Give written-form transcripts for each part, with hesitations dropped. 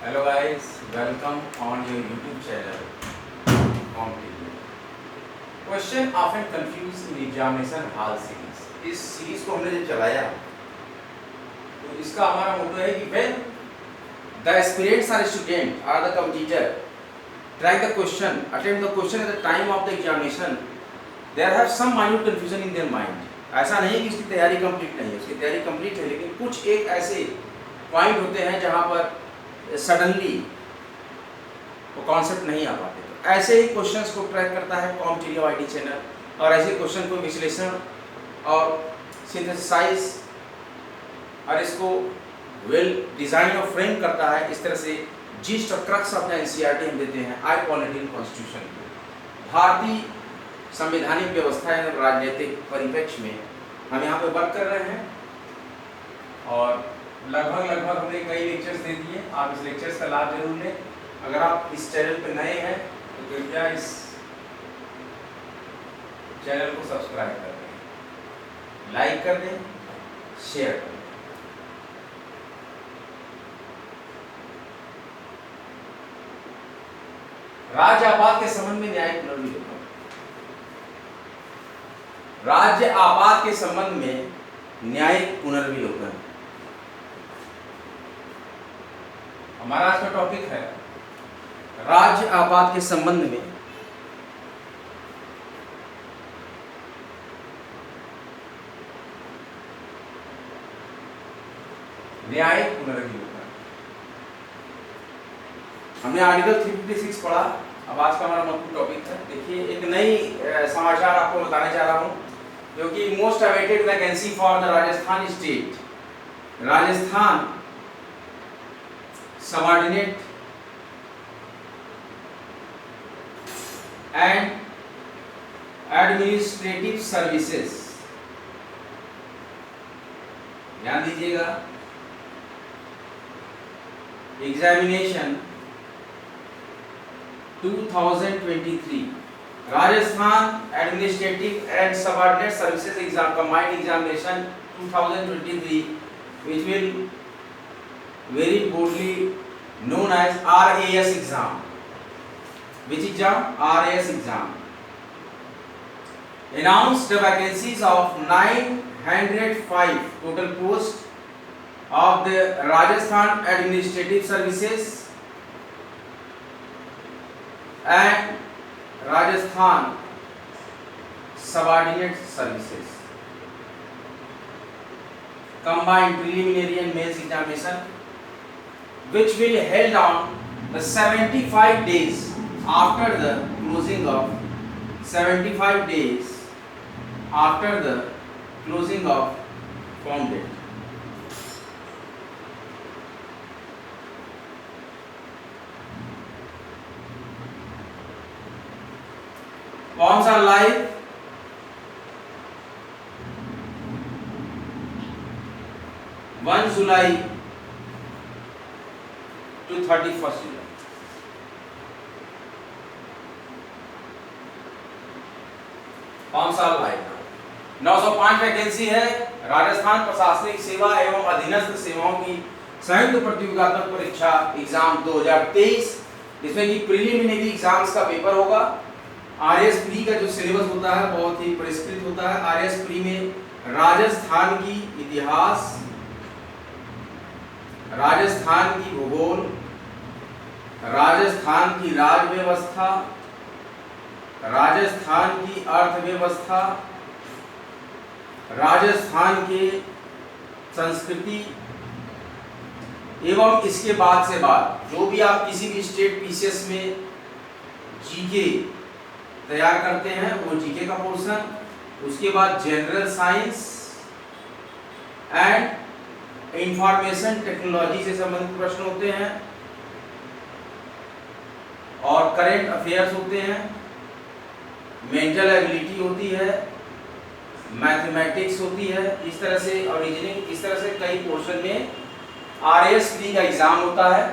Hello guys, welcome on your YouTube channel Competitive. Question often confused in examination hall series. इस series को हमने जब चलाया तो इसका हमारा मोटो है कि when the aspirants or student or the competitor try the question, attempt the question at the time of the examination, there have some minute confusion in their mind. ऐसा नहीं कि उसकी तैयारी कंप्लीट नहीं है, उसकी तैयारी कंप्लीट है, लेकिन कुछ एक ऐसे पॉइंट होते हैं जहाँ पर सडनली वो कॉन्सेप्ट नहीं आ पाते। तो ऐसे ही क्वेश्चंस को ट्रैक करता है कॉम्पिटिटिव आईटी चैनल और ऐसे क्वेश्चन को विश्लेषण और सिंथेसाइज और इसको वेल डिजाइन और फ्रेम करता है। इस तरह से जिस्ट और क्रक्स ऑफ द एनसीईआरटी हम देते हैं हाई क्वालिटी इन कॉन्स्टिट्यूशन को। भारतीय संवैधानिक व्यवस्था एवं राजनीतिक परिप्रेक्ष्य में हम यहाँ पे वर्क कर रहे हैं और लगभग हमने कई लेक्चर्स दे दिए। आप इस लेक्चर्स का लाभ जरूर लें। अगर आप इस चैनल पर नए हैं तो कृपया इस चैनल को सब्सक्राइब कर दें, लाइक कर दें, शेयर कर दें। राज्य आपात के संबंध में न्यायिक पुनर्विलोकन। राज्य आपात के संबंध में न्यायिक पुनर्विलोकन हमारा आज का टॉपिक है। राज्य आपात के संबंध में न्यायिक पुनर्विलोकन। हमने आर्टिकल 356 पढ़ा। अब आज का हमारा मुख्य टॉपिक है। देखिए, एक नई समाचार आपको बताने जा रहा हूं, क्योंकि most awaited vacancy for the Rajasthan state, Rajasthan subordinate and administrative services. ध्यान दीजिएगा, examination 2023 Rajasthan administrative and subordinate services exam combined examination 2023 which will very boldly known as RAS exam. Which exam? RAS exam. Announced the vacancies of 905 total posts of the Rajasthan Administrative Services and Rajasthan Subordinate Services. Combined preliminary and mains examination, which will held on the 75 days after the closing of 75 days after the closing of form date. Forms are live. July to 31st July. Forms are live. 905 vacancy है। राजस्थान प्रशासनिक सेवा एवं अधीनस्थ सेवाओं की संयुक्त प्रतियोगितात्मक परीक्षा exam 2023, जिसमें कि प्रीलिमिनरी एग्जाम्स का पेपर होगा। आरएस प्री का जो सिलेबस होता है बहुत ही परिष्कृत होता है। आरएस प्री में राजस्थान की इतिहास, राजस्थान की भूगोल, राजस्थान की राज व्यवस्था, राजस्थान की अर्थव्यवस्था, राजस्थान के संस्कृति एवं इसके बाद से बाद जो भी आप किसी भी स्टेट पीसीएस में जीके तैयार करते हैं वो जीके का पोर्शन, उसके बाद general science and information technology से संबंधित प्रश्न होते हैं और करंट अफेयर्स होते हैं, मेंटल एबिलिटी होती है, मैथमेटिक्स होती है, इस तरह से और रीजनिंग, इस तरह से कई पोर्शन में आरएस प्री का एग्जाम होता है,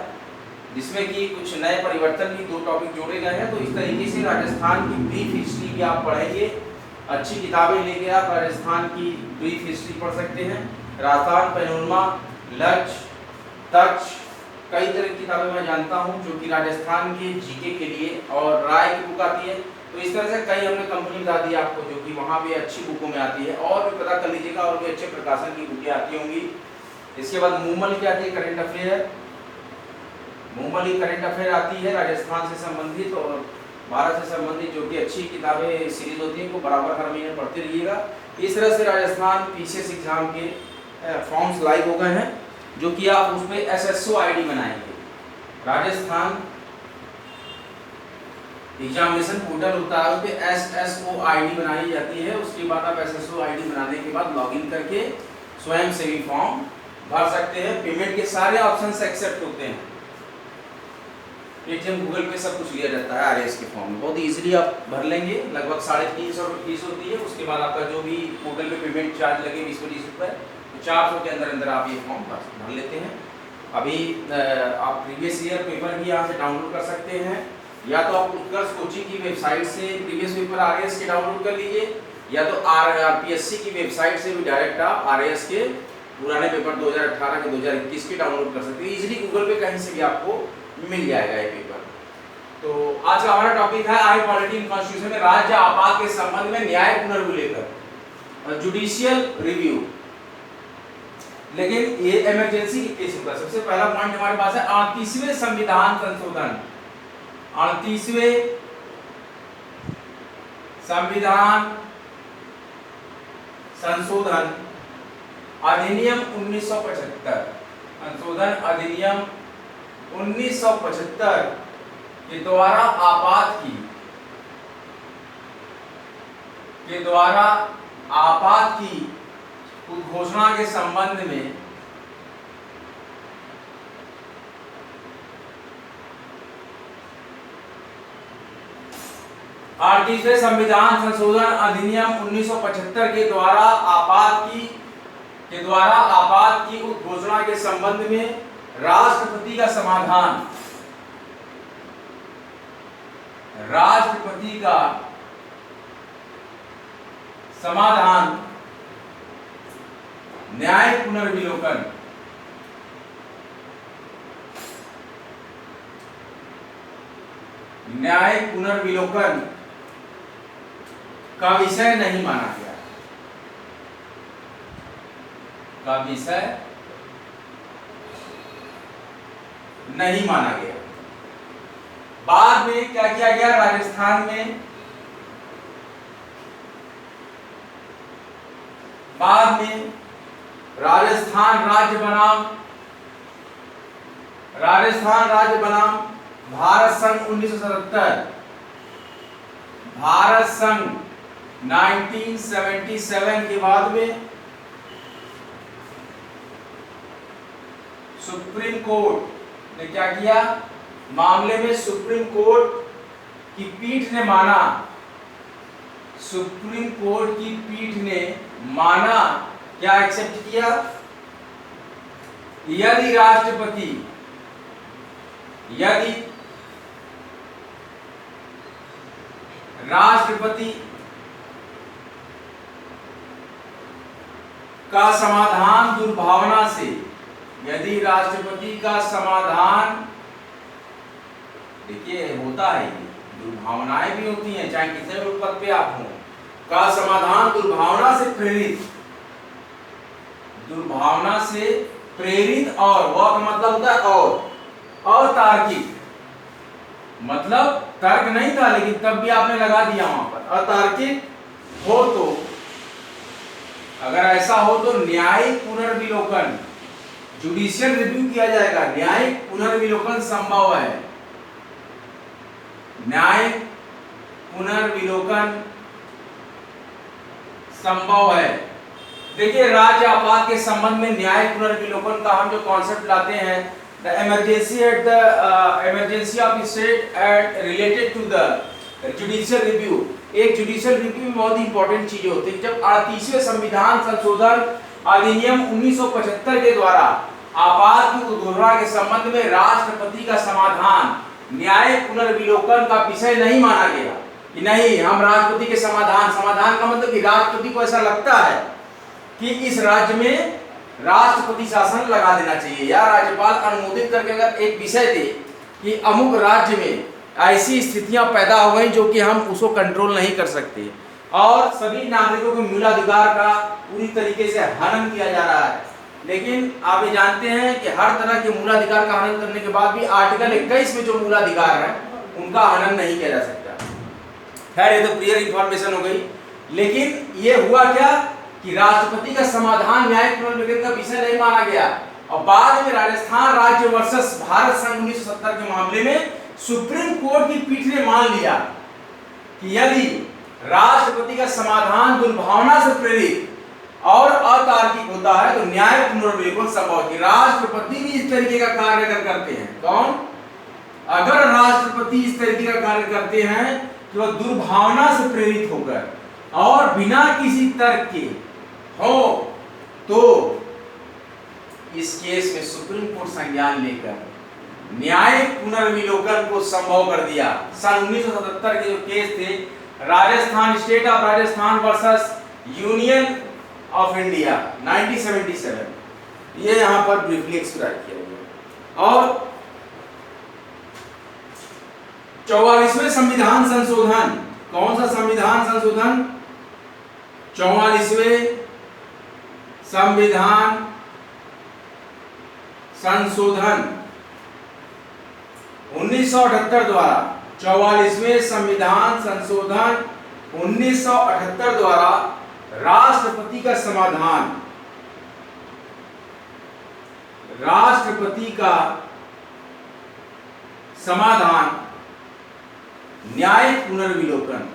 जिसमें कि कुछ नए परिवर्तन भी 2 टॉपिक जोड़े गए हैं। तो इस तरीके से राजस्थान की ब्रीफ हिस्ट्री भी आप पढ़ेंगे। अच्छी किताबें लेके आप राजस्थान की ब्रीफ हिस्ट्री पढ़ सकते हैं। राजस्थान, पैनोरमा, लक्ष्य, तक्ष, कई तरह की किताबें मैं जानता हूँ जो कि राजस्थान के जीके के लिए, और राय की बुक आती है। तो इस तरह से कई हमने कंपनी बता दी आपको जो कि वहाँ पे अच्छी बुकों में आती है, और भी पता कर लीजिएगा, और भी अच्छे प्रकाशन की बुकें आती होंगी। इसके बाद मूमल की आती है करंट अफेयर, मूमल ही करंट अफेयर आती है राजस्थान से संबंधित और भारत से संबंधित, जो कि अच्छी किताबें सीरीज होती हैं, को बराबर हर महीने पढ़ते रहिएगा। इस तरह से राजस्थान पीसीएस एग्जाम के फॉर्म्स लाइव हो गए हैं, जो कि आप उसमें एसएसओ आईडी बनाएंगे। राजस्थान एग्जामिनेशन पोर्टल होता है, उस पर एसएसओ आईडी बनाई जाती है। उसके बाद आप एसएसओ आईडी बनाने के बाद लॉगिन करके स्वयं सेवी फॉर्म भर सकते हैं। पेमेंट के सारे ऑप्शंस एक्सेप्ट होते हैं, पेटीएम गूगल पे सब कुछ लिया जाता है आरएस के फॉर्म में। बहुत इजीली आप भर लेंगे, लगभग 350 रुपये फीस होती है। उसके बाद आपका जो भी पोर्टल पे पेमेंट चार्ज लगे 20-25 रुपये, तो 400 के अंदर आप ये फॉर्म भर लेते हैं। अभी आप प्रीवियस ईयर पेपर भी यहाँ से डाउनलोड कर सकते हैं, या तो आप उत्कर्ष कोचिंग की वेबसाइट से प्रीवियस पेपर आरएस के डाउनलोड कर लीजिए, या तो आरपीएससी की वेबसाइट से भी डायरेक्ट आप आरएस के पुराने पेपर 2018 के 2021 के डाउनलोड कर सकते हैं। इजीली गूगल पे कहीं से भी आपको मिल जाएगा ये पेपर। तो आज का हमारा टॉपिक है आई पॉलिटी इन कॉन्स्टिट्यूशन में राज्य आपात के संबंध में न्याय पुनर्विलेखन, जुडिशियल रिव्यू। लेकिन ये इमरजेंसी के केस होगा। सबसे पहला पॉइंट हमारे पास है 38वें संविधान संशोधन, 38वें संविधान संशोधन अधिनियम 1975, संशोधन अधिनियम 1975 के द्वारा आपात की उद्घोषणा के संबंध में अड़तीसवें संविधान संशोधन अधिनियम 1975 के द्वारा आपात की उद्घोषणा के संबंध में राष्ट्रपति का समाधान, न्याय पुनर्विलोकन, का विषय नहीं माना गया, बाद में क्या किया गया, राजस्थान में राजस्थान राज्य बनाम भारत संघ 1977, भारत संघ 1977 के बाद में सुप्रीम कोर्ट ने क्या किया, मामले में सुप्रीम कोर्ट की पीठ ने माना, क्या एक्सेप्ट किया, यदि राष्ट्रपति का समाधान दुर्भावना से, यदि राष्ट्रपति का समाधान, देखिए होता है, दुर्भावनाएं भी होती हैं चाहे किसी भी पद पे आप हो, का समाधान दुर्भावना से प्रेरित और वह का मतलब होता है और तार्किक, मतलब तर्क नहीं था लेकिन तब भी आपने लगा दिया वहां पर, अतार्किक हो तो, अगर ऐसा हो तो न्यायिक पुनर्विलोकन, जुडिशियल रिव्यू किया जाएगा, न्यायिक पुनर्विलोकन संभव है, न्यायिक पुनर्विलोकन संभव है। देखिए राज्य आपात के संबंध में न्यायिक पुनर्विलोकन का हम जो कॉन्सेप्ट लाते हैं, the emergency of state at related to the judicial review. एक जुडिशियल रिव्यू में बहुत ही इंपॉर्टेंट चीजें होती है। जब 38वें संविधान संशोधन अधिनियम 1975 के द्वारा आपात की उद्घोषणा के संबंध में राष्ट्रपति का समाधान न्यायिक पुनर्विलोकन का विषय नहीं माना गया, कि नहीं हम राष्ट्रपति के समाधान का मतलब कि राष्ट्रपति को ऐसा लगता है कि इस राज्य में राष्ट्रपति शासन लगा देना चाहिए, या राज्यपाल अनुमोदित करके अगर एक विषय दे कि अमुक राज्य में ऐसी स्थितियां पैदा हो गई जो कि हम उसको कंट्रोल नहीं कर सकते और सभी नागरिकों के मूलाधिकार का पूरी तरीके से हनन किया जा रहा है। लेकिन आप ये जानते हैं कि हर तरह के मूलाधिकार का हनन करने के बाद भी आर्टिकल 21 में जो मूलाधिकार है उनका हनन नहीं किया जा सकता। खैर, ये तो क्लियर इंफॉर्मेशन हो गई। लेकिन ये हुआ क्या कि राष्ट्रपति का समाधान न्यायिक पुनर्विवेचन का विषय नहीं माना गया और बाद में राजस्थान राज्य वर्सेस भारत संघ 1970 के मामले में सुप्रीम कोर्ट की पीठ ने मान लिया कि यदि राष्ट्रपति का समाधान दुर्भावना से प्रेरित और अतार्किक होता है तो न्यायिक पुनर्विवेचन संभव है। राष्ट्रपति भी इस तरीके का कार्य अगर करते हैं, कौन? अगर राष्ट्रपति इस तरीके का कार्य करते हैं कि वह दुर्भावना से प्रेरित होकर और बिना किसी तर्क के हो तो इस केस में सुप्रीम कोर्ट संज्ञान लेकर न्यायिक पुनर्विलोकन को संभव कर दिया। सन 1977 के जो केस थे, Rajasthan, state of Rajasthan versus union of India 1977, ये यहां पर ब्रीफली एक्सप्लेन किया गया। और 44वें संविधान संशोधन, कौन सा संविधान संशोधन? 44वें संविधान संशोधन 1978 द्वारा, 44वें संविधान संशोधन 1978 द्वारा राष्ट्रपति का समाधान, राष्ट्रपति का समाधान न्यायिक पुनर्विलोकन,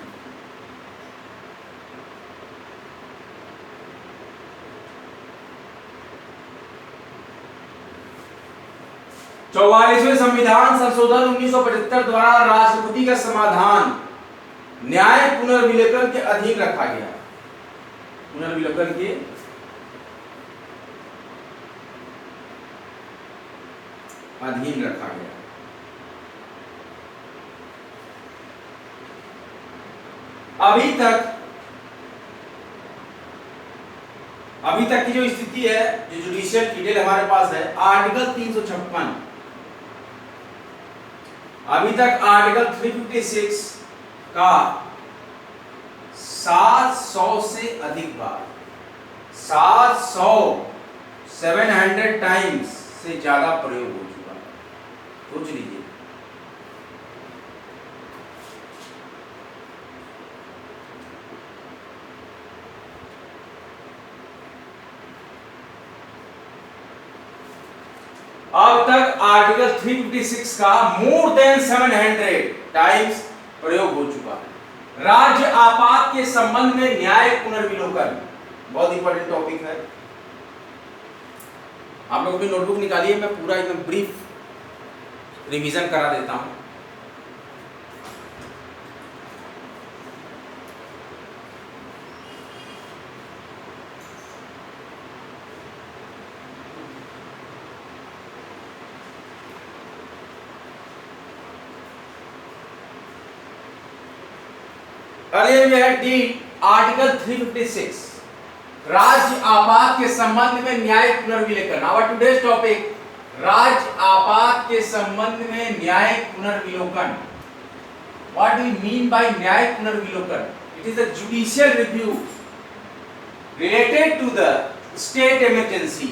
चौवालीसवें संविधान संशोधन 1975 द्वारा राष्ट्रपति का समाधान न्यायिक पुनर्विलोकन के अधीन रखा गया। पुनर्विलोकन के अधीन रखा गया। अभी तक की जो स्थिति है, जो जुडिशियल डिटेल हमारे पास है, आर्टिकल 356, अभी तक आर्टिकल 356 का 700 से अधिक बार, 700 टाइम्स से ज्यादा प्रयोग हो चुका है। सोच लीजिए। अब तक आर्टिकल 356 का मोर देन 700 टाइम्स प्रयोग हो चुका है। राज्य आपात के संबंध में न्यायिक पुनर्विलोकन बहुत इंपॉर्टेंट टॉपिक है। आप लोग अपनी नोटबुक निकालिए, मैं पूरा एकदम ब्रीफ रिवीजन करा देता हूं। अरे ये है डी आर्टिकल 356 राज्य आपात के संबंध में न्यायिक पुनर्विलोकन। आवर टुडेज टॉपिक, राज्य आपात के संबंध में न्यायिक पुनर्विलोकन। What do you mean by न्यायिक पुनर्विलोकन? It is the judicial review related to the state emergency.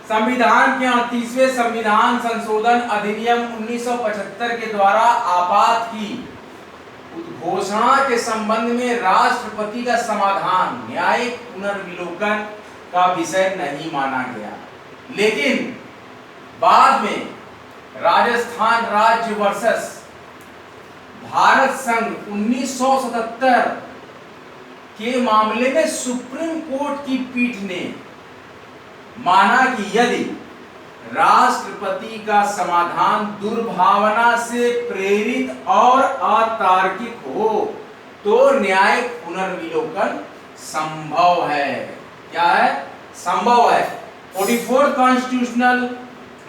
संविधान के 38वें संविधान संशोधन अधिनियम 1975 के द्वारा आपात की घोषणा के संबंध में राष्ट्रपति का समाधान न्यायिक पुनर्विलोकन का विषय नहीं माना गया। लेकिन बाद में राजस्थान राज्य वर्सेस भारत संघ 1977 के मामले में सुप्रीम कोर्ट की पीठ ने माना कि यदि राष्ट्रपति का समाधान दुर्भावना से प्रेरित और अतार्किक हो तो न्यायिक पुनर्विलोकन संभव है। क्या है? संभव है। 44 कॉन्स्टिट्यूशनल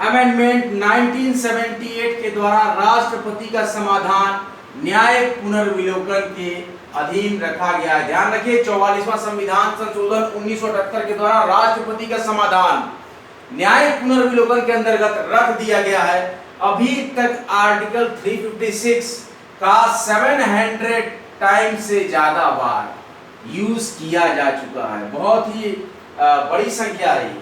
अमेंडमेंट 1978 के द्वारा राष्ट्रपति का समाधान न्यायिक पुनर्विलोकन के अधीन रखा गया है। ध्यान रखिए 44वां संविधान संशोधन 1978 के द्वारा राष्ट्रपति का समाधान न्यायिक पुनर्विलोकन के अंतर्गत रख दिया गया है। अभी तक आर्टिकल 356 का 700 टाइम से ज्यादा बार यूज किया जा चुका है। बहुत ही बड़ी संख्या है।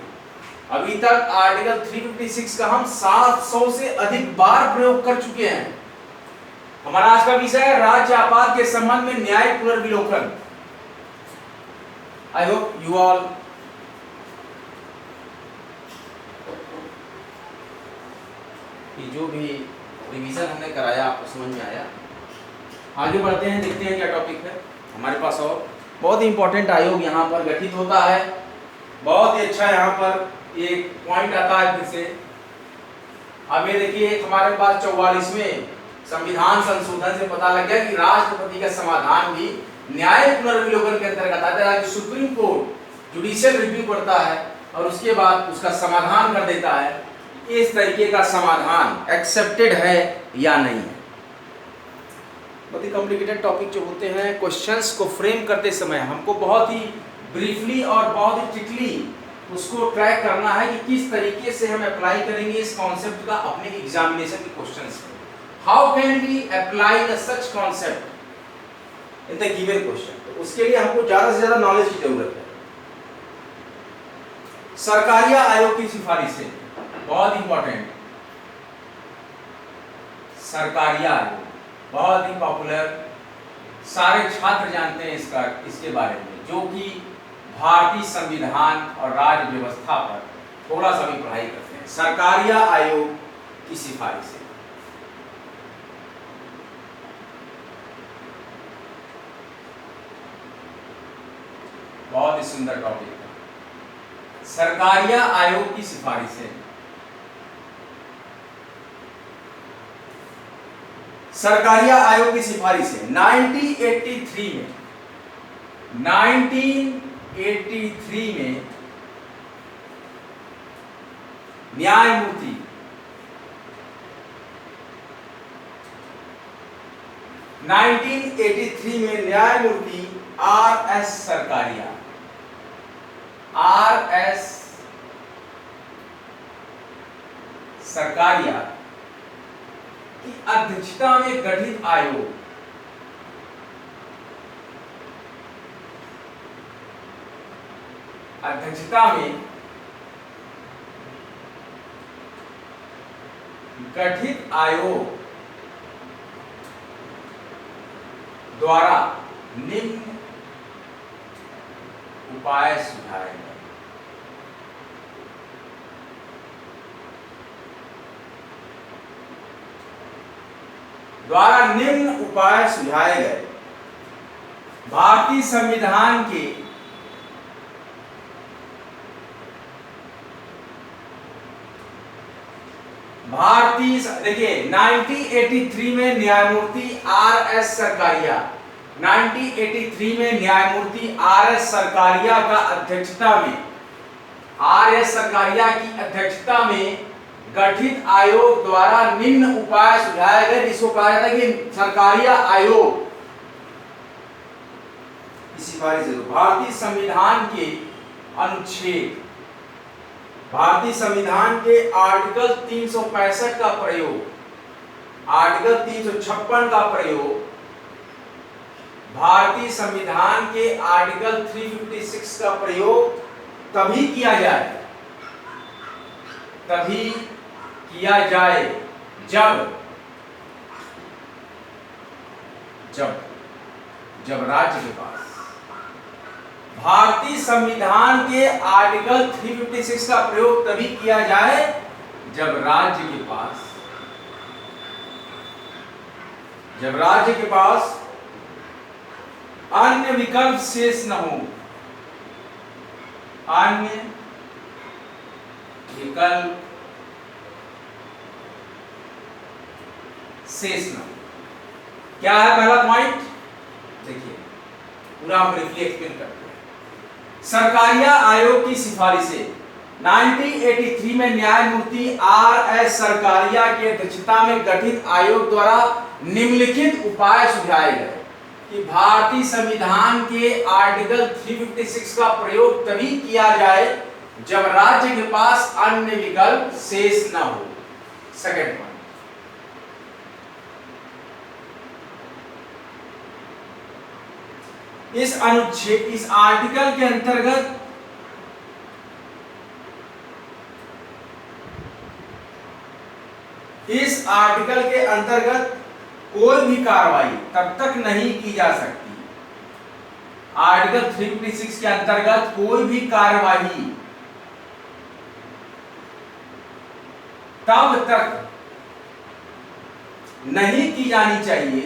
अभी तक आर्टिकल 356 का हम 700 से अधिक बार प्रयोग कर चुके हैं। हमारा आज का विषय है राज्य आपात के संबंध में न्यायिक पुनर्विलोकन। आई होप यू ऑल जो भी रिवीजन हमने कराया आपको समझ में आया। आगे बढ़ते हैं, देखते हैं क्या टॉपिक है हमारे पास। और बहुत ही इंपॉर्टेंट आयोग यहाँ पर गठित होता है। बहुत ही अच्छा यहाँ पर एक पॉइंट आता है फिर से। अब ये देखिए हमारे पास 44वें संविधान संशोधन से पता लग गया कि राष्ट्रपति का समाधान भी न्यायिक पुनर्विलोकन के अंतर्गत आता है कि सुप्रीम कोर्ट जुडिशियल रिव्यू करता है और उसके बाद उसका समाधान कर देता है इस तरीके का समाधान एक्सेप्टेड है या नहीं है। बहुत ही कॉम्प्लिकेटेड टॉपिक जो होते हैं, क्वेश्चंस को फ्रेम करते समय हमको बहुत ही ब्रीफली और बहुत ही क्विकली उसको ट्रैक करना है कि किस तरीके से हम अप्लाई करेंगे इस कॉन्सेप्ट का अपने एग्जामिनेशन के क्वेश्चंस में। How can we apply the such concept in the given question. तो उसके लिए हमको ज्यादा से ज्यादा नॉलेज की जरूरत है। सरकारिया आयोग की सिफारिशें बहुत इंपॉर्टेंट। सरकारिया आयोग बहुत ही पॉपुलर, सारे छात्र जानते हैं इसके बारे में, जो कि भारतीय संविधान और राज्य व्यवस्था पर थोड़ा सा भी पढ़ाई करते हैं। सरकारिया आयोग की सिफारिशें बहुत ही सुंदर टॉपिक है। सरकारिया आयोग की सिफारिशें। सरकारिया आयोग की सिफारिशें 1983 में न्यायमूर्ति R.S. सरकारिया की अध्यक्षता में गठित आयोग द्वारा निम्न उपाय सुझाए गए। भारतीय संविधान के देखिए 1983 में न्यायमूर्ति R.S. सरकारिया 1983 में न्यायमूर्ति R.S. सरकारिया का अध्यक्षता में R.S. सरकारिया की अध्यक्षता में गठित आयोग द्वारा निम्न उपाय सुझाए गए, जिसको कहा जाता है कि सरकारिया आयोग की सिफारिश। भारतीय संविधान के आर्टिकल 365 का प्रयोग, आर्टिकल 356 का प्रयोग, भारतीय संविधान के आर्टिकल 356 का प्रयोग तभी किया जाए जब राज्य के पास, भारतीय संविधान के आर्टिकल 356 का प्रयोग तभी किया जाए जब राज्य के पास अन्य विकल्प शेष न हो। अन्य विकल्प शेष न हो। क्या है पहला पॉइंट, देखिए पूरा हम ब्रीफली एक्सप्लेन करते हैं। सरकारिया आयोग की सिफारिशें 1983 में न्यायमूर्ति R.S. सरकारिया की अध्यक्षता में गठित आयोग द्वारा निम्नलिखित उपाय सुझाए गए। कि भारतीय संविधान के आर्टिकल 356 का प्रयोग तभी किया जाए जब राज्य के पास अन्य विकल्प शेष न हो। सेकंड पॉइंट, इस अनुच्छेद, इस आर्टिकल के अंतर्गत कोई भी कार्रवाई तब तक नहीं की जा सकती, आर्टिकल 356 के अंतर्गत कोई भी कार्रवाई तब तक नहीं की जानी चाहिए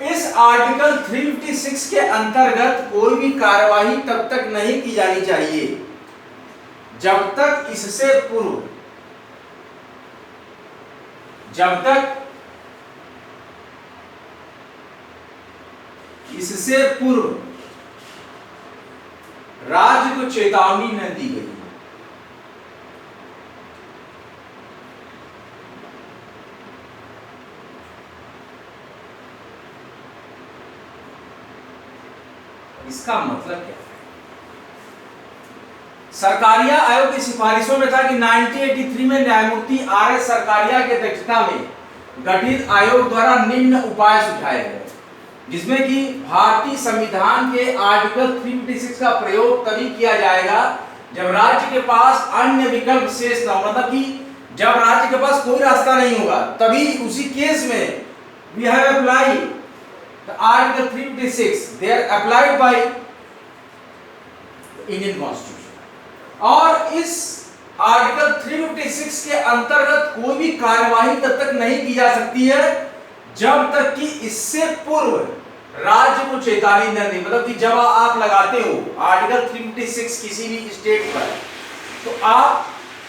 इस आर्टिकल 356 के अंतर्गत कोई भी कार्रवाई तब तक नहीं की जानी चाहिए जब तक इससे पूर्व राज्य को चेतावनी न दी गई। इसका मतलब क्या है? सरकारिया आयोग की सिफारिशों में था कि 1983 में न्यायमूर्ति आर एस सरकारिया की अध्यक्षता में गठित आयोग द्वारा निम्न उपाय सुझाए गए, जिसमें कि भारतीय संविधान के आर्टिकल 356 का प्रयोग तभी किया जाएगा जब राज्य के पास अन्य विकल्प शेष न हो, मतलब कि जब राज्य के पास कोई रास्ता नहीं होगा तभी उसी केस में we have applied the article 356, they are applied by Indian constitution. और इस आर्टिकल 356 के अंतर्गत कोई भी कार्यवाही तब तक नहीं की जा सकती है जब तक कि इससे पूर्व राज्य को चेतावनी न दे। मतलब कि जब आप लगाते हो आर्टिकल 356 किसी भी स्टेट पर, तो आप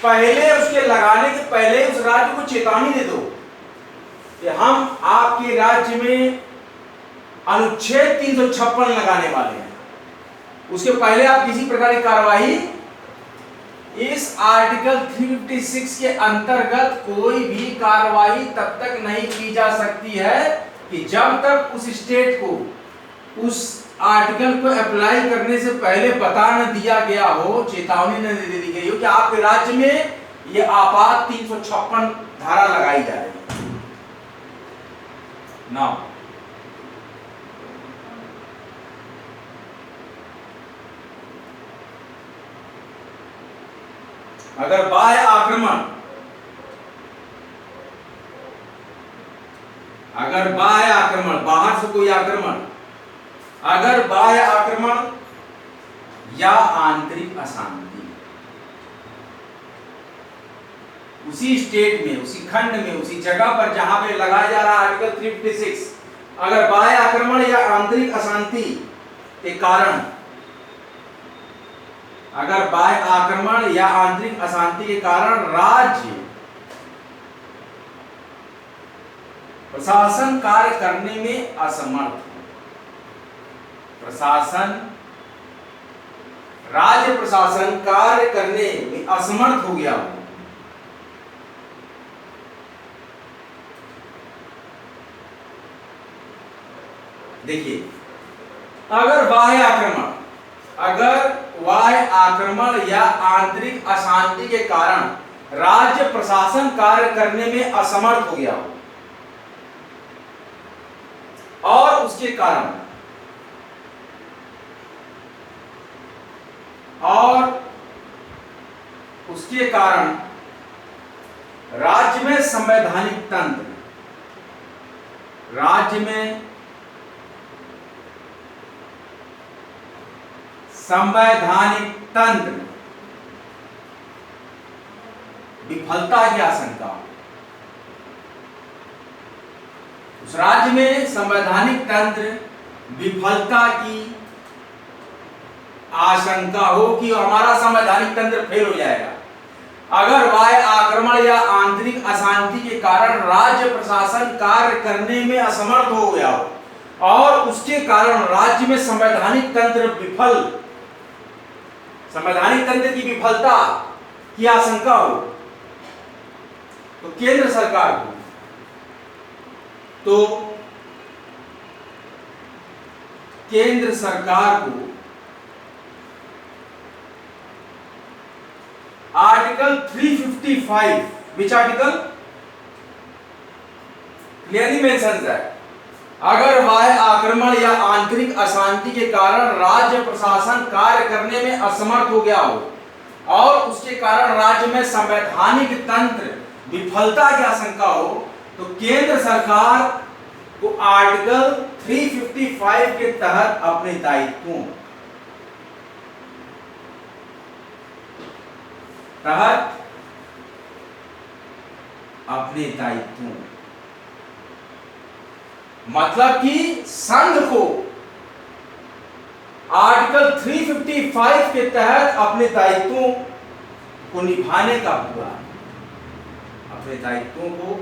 पहले उसके लगाने के पहले उस राज्य को चेतावनी दे दो कि हम आपके राज्य में अनुच्छेद 356 लगाने वाले हैं। उसके पहले आप किसी प्रकार की कार्रवाई इस आर्टिकल 356 के अंतर्गत कोई भी कार्रवाई तब तक नहीं की जा सकती है कि जब तक उस स्टेट को उस आर्टिकल को अप्लाई करने से पहले बता न दिया गया हो, चेतावनी न दे दी गई हो कि आपके राज्य में ये आपात 356 धारा लगाई जा रही है। नाउ अगर बाह्य आक्रमण, बाहर से कोई आक्रमण, अगर बाह्य आक्रमण या आंतरिक अशांति उसी स्टेट में, उसी खंड में, उसी जगह पर जहां पे लगाया जा रहा आर्टिकल 356, अगर बाह्य आक्रमण या आंतरिक अशांति के कारण, अगर बाह्य आक्रमण या आंतरिक अशांति के कारण राज्य प्रशासन कार्य करने में असमर्थ, राज्य प्रशासन कार्य करने में असमर्थ हो गया हो, देखिए अगर बाह्य आक्रमण या आंतरिक अशांति के कारण राज्य प्रशासन कार्य करने में असमर्थ हो गया हो और उसके कारण राज्य में संवैधानिक तंत्र विफलता की आशंका, उस राज्य में संवैधानिक तंत्र विफलता की आशंका हो कि हमारा संवैधानिक तंत्र फेल हो जाएगा, अगर बाह्य आक्रमण या आंतरिक अशांति के कारण राज्य प्रशासन कार्य करने में असमर्थ हो गया हो और उसके कारण राज्य में संवैधानिक तंत्र की विफलता की आशंका हो, तो केंद्र सरकार को, तो केंद्र सरकार को article 355, which article clearly mentions that अगर बाह्य आक्रमण या आंतरिक अशांति के कारण राज्य प्रशासन कार्य करने में असमर्थ हो गया हो और उसके कारण राज्य में संवैधानिक तंत्र विफलता की आशंका हो, तो केंद्र सरकार को आर्टिकल 355 के तहत अपने दायित्वों मतलब कि संघ को आर्टिकल 355 के तहत अपने दायित्वों को निभाने का पूरा, अपने दायित्वों को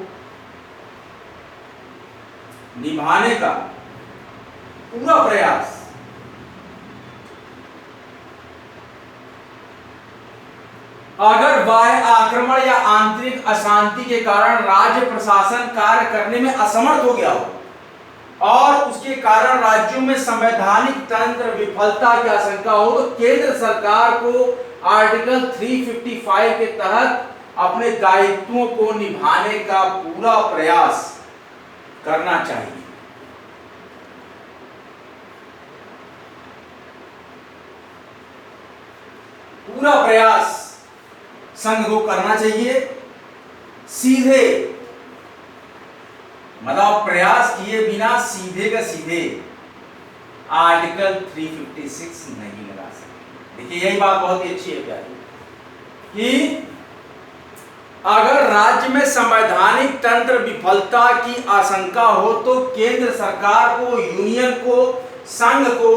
निभाने का पूरा प्रयास अगर बाह्य आक्रमण या आंतरिक अशांति के कारण राज्य प्रशासन कार्य करने में असमर्थ हो गया हो और उसके कारण राज्यों में संवैधानिक तंत्र विफलता की आशंका हो, तो केंद्र सरकार को आर्टिकल 355 के तहत अपने दायित्वों को निभाने का पूरा प्रयास करना चाहिए। पूरा प्रयास संघ को करना चाहिए। सीधे मतलब प्रयास किए बिना सीधे का सीधे आर्टिकल 356 नहीं लगा सकते। देखिए यही बात बहुत ही अच्छी है प्यारी, कि अगर राज्य में संवैधानिक तंत्र विफलता की आशंका हो तो केंद्र सरकार को, यूनियन को, संघ को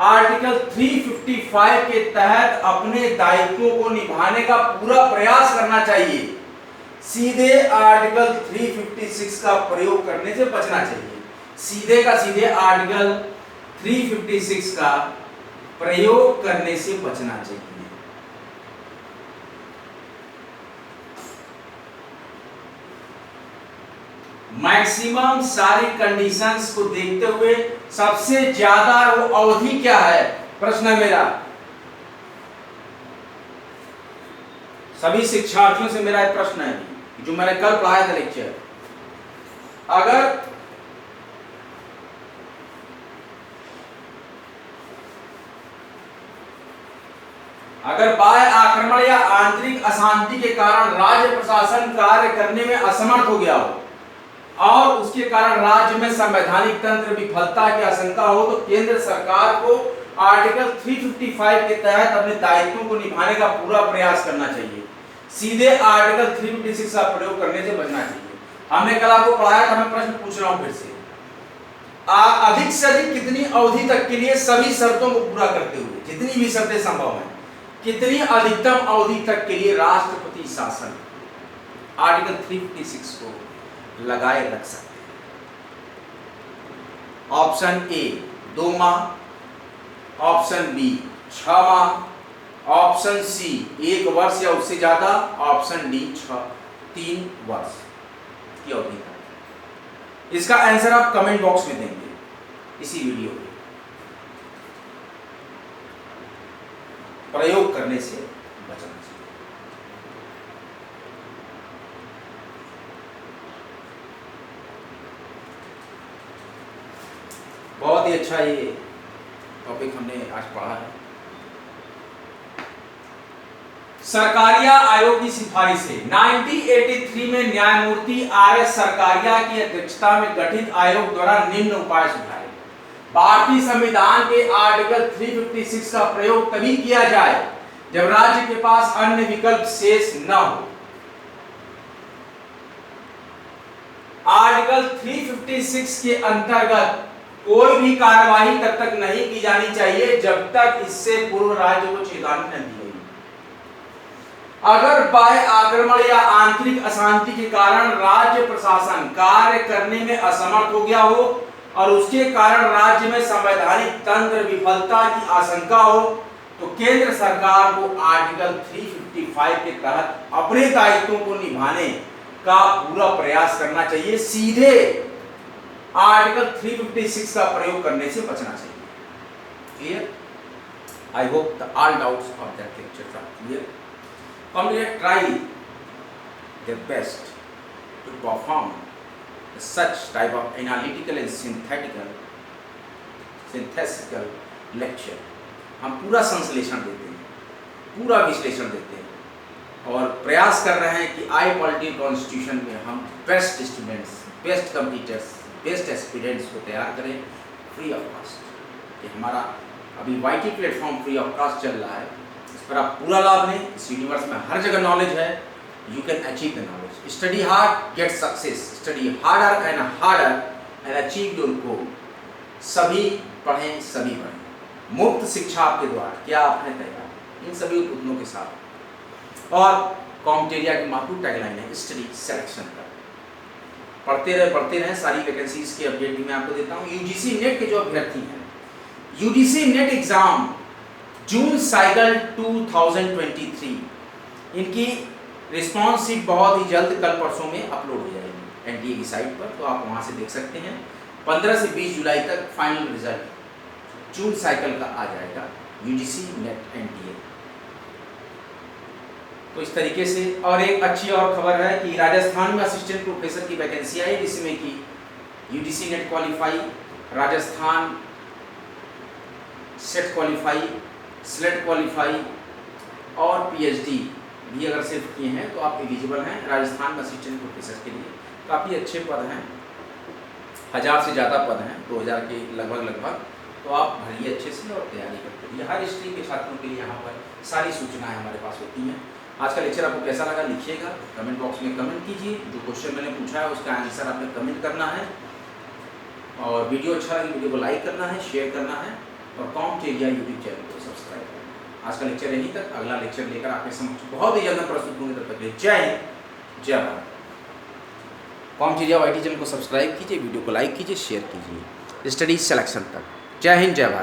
आर्टिकल 355 के तहत अपने दायित्वों को निभाने का पूरा प्रयास करना चाहिए। सीधे आर्टिकल 356 का प्रयोग करने से बचना चाहिए। सीधे का सीधे आर्टिकल 356 का प्रयोग करने से बचना चाहिए। मैक्सिमम सारी कंडीशंस को देखते हुए सबसे ज्यादा वो अवधि क्या है, प्रश्न है मेरा। सभी शिक्षार्थियों से मेरा एक प्रश्न है जो मैंने कल पढ़ाया था लेक्चर। अगर बाह्य आक्रमण या आंतरिक अशांति के कारण राज्य प्रशासन कार्य करने में असमर्थ हो गया हो और उसके कारण राज्य में संवैधानिक तंत्र विफलता की आशंका हो, तो केंद्र सरकार को आर्टिकल 355 के तहत अपने दायित्वों को निभाने का पूरा प्रयास करना चाहिए। सीधे आर्टिकल 356 का प्रयोग करने से बचना चाहिए। हमने कल आपको पढ़ाया था, मैं प्रश्न पूछ रहा हूं फिर से। अधिक से अधिक कितनी अवधि तक के लिए सभी शर्तों को पूरा करते हुए, जितनी भी शर्तें संभव हैं, कितनी अधिकतम अवधि तक के लिए राष्ट्रपति शासन आर्टिकल 356 को लगाए रख सकते हैं? ऑप्शन ए 2 माह, ऑप्शन बी 6 माह, ऑप्शन सी 1 वर्ष या उससे ज्यादा, ऑप्शन डी 3 वर्ष की अवधि तक। इसका आंसर आप कमेंट बॉक्स में देंगे इसी वीडियो में। प्रयोग करने से बचना चाहिए। बहुत ही अच्छा ये टॉपिक हमने आज पढ़ा है। सरकारिया आयोग की सिफारिश है। 1983 में न्यायमूर्ति आर.एस. सरकारिया की अध्यक्षता में गठित आयोग द्वारा निम्न उपाय सुझाए। भारतीय संविधान के आर्टिकल 356 का प्रयोग तभी किया जाए जब राज्य के पास अन्य विकल्प शेष न हो। आर्टिकल 356 के अंतर्गत कोई भी कार्यवाही तब तक नहीं की जानी चाहिए जब तक इससे पूर्व राज्य को चेतावनी न दी गई। अगर बाह्य आक्रमण या आंतरिक अशांति के कारण राज्य प्रशासन कार्य करने में असमर्थ हो गया हो और उसके कारण राज्य में संवैधानिक तंत्र विफलता की आशंका हो, तो केंद्र सरकार को आर्टिकल 355 के तहत अपने दायित्वों को निभाने का पूरा प्रयास करना चाहिए, सीधे आर्टिकल 356 का प्रयोग करने से बचना चाहिए। Clear? I hope the all doubts of that lecture are clear. Companies try their best to perform such type of analytical and synthetical lecture। हम पूरा संश्लेषण देते हैं, पूरा विश्लेषण देते हैं और प्रयास कर रहे हैं कि आई पॉलिटी कॉन्स्टिट्यूशन में हम best students, best computers, best aspirants को तैयार करें फ्री ऑफ कास्ट। ये हमारा अभी YT platform free of cost चल रहा है, इस पर आप पूरा लाभ लें। इस यूनिवर्स में हर जगह नॉलेज है, you can achieve the knowledge. Study hard get success, study harder and achieve your goal. सभी पढ़ें, सभी पढ़ें, मुफ्त शिक्षा आपके द्वार। क्या आपने तैयार इन सभी उद्योगों के साथ। और कॉम्टेरिया की महत्वपूर्ण टैगलाइन है स्टडी सिलेक्शन का। पढ़ते रहें, सारी वैकेंसीज की अपडेट भी मैं आपको देता हूँ। यूजीसी नेट के जो अभ्यर्थी हैं, यूजीसी नेट एग्जाम जून साइकिल 2023, इनकी रिस्पॉन्स शीट बहुत ही जल्द कल परसों में अपलोड हो जाएगी एनटीए की साइट पर, तो आप वहां से देख सकते हैं। 15 से 20 जुलाई तक फाइनल रिजल्ट जून साइकिल का आ जाएगा यूजीसी नेट एनटीए। तो इस तरीके से। और एक अच्छी और खबर है कि राजस्थान में असिस्टेंट प्रोफेसर की वैकेंसी आई, जिसमें कि UGC net qualify, Rajasthan set qualify, slate qualify और पीएचडी भी अगर सिर्फ किए हैं तो आप एलिजिबल हैं राजस्थान में असिस्टेंट प्रोफेसर के लिए। काफ़ी अच्छे पद हैं, 1000 से ज़्यादा पद हैं, 2000 के लगभग। तो आप भरिए अच्छे से और तैयारी करते रहिए। हर स्ट्रीम के छात्रों के लिए यहाँ पर सारी सूचनाएं हमारे पास होती हैं। आज का लेक्चर आपको कैसा लगा लिखिएगा, कमेंट बॉक्स में कमेंट कीजिए। जो क्वेश्चन मैंने पूछा है उसका आंसर आपने कमेंट करना है, और वीडियो अच्छा लगे वीडियो को लाइक करना है, शेयर करना है, और कॉम्टेरिया यूट्यूब चैनल को सब्सक्राइब करना है। आज का लेक्चर यहीं तक, अगला लेक्चर लेकर आपके समक्ष बहुत ही जल्द प्रस्तुत होंगे। तब तक के लिए जय हिंद, जय भारत। कॉम्टेरिया वाईटी चैनल को सब्सक्राइब कीजिए, वीडियो को लाइक कीजिए, शेयर कीजिए। स्टडी सिलेक्शन तक। जय हिंद, जय भारत।